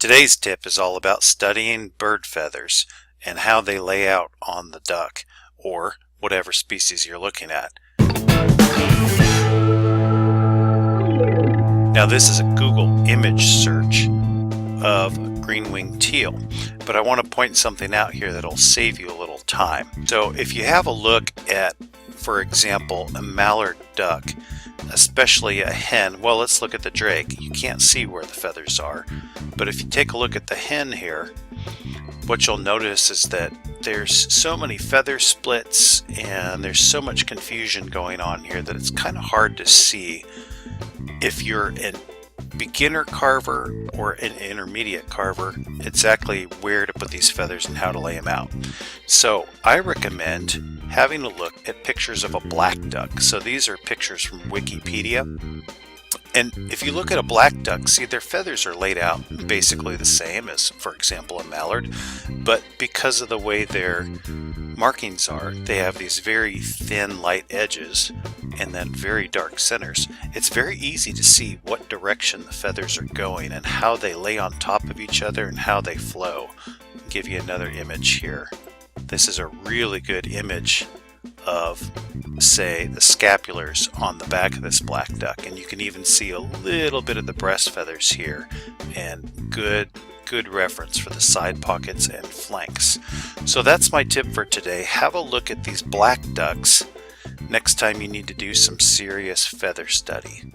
Today's tip is all about studying bird feathers and how they lay out on the duck or whatever species you're looking at. Now this is a Google image search of green-winged teal, but I want to point something out here that'll save you a little time. So if you have a look at, for example, a mallard duck, especially a hen, well, let's look at the drake. You can't see where the feathers are, but if you take a look at the hen here, what you'll notice is that there's so many feather splits and there's so much confusion going on here that it's kind of hard to see if you're a beginner carver or an intermediate carver exactly where to put these feathers and how to lay them out. So I recommend having a look at pictures of a black duck. So these are pictures from Wikipedia. And if you look at a black duck, see, their feathers are laid out basically the same as, for example, a mallard, but because of the way their markings are, they have these very thin, light edges and then very dark centers. It's very easy to see what direction the feathers are going and how they lay on top of each other and how they flow. I'll give you another image here. This is a really good image of, say, the scapulars on the back of this black duck, and you can even see a little bit of the breast feathers here, and good reference for the side pockets and flanks. So that's my tip for today. Have a look at these black ducks next time you need to do some serious feather study.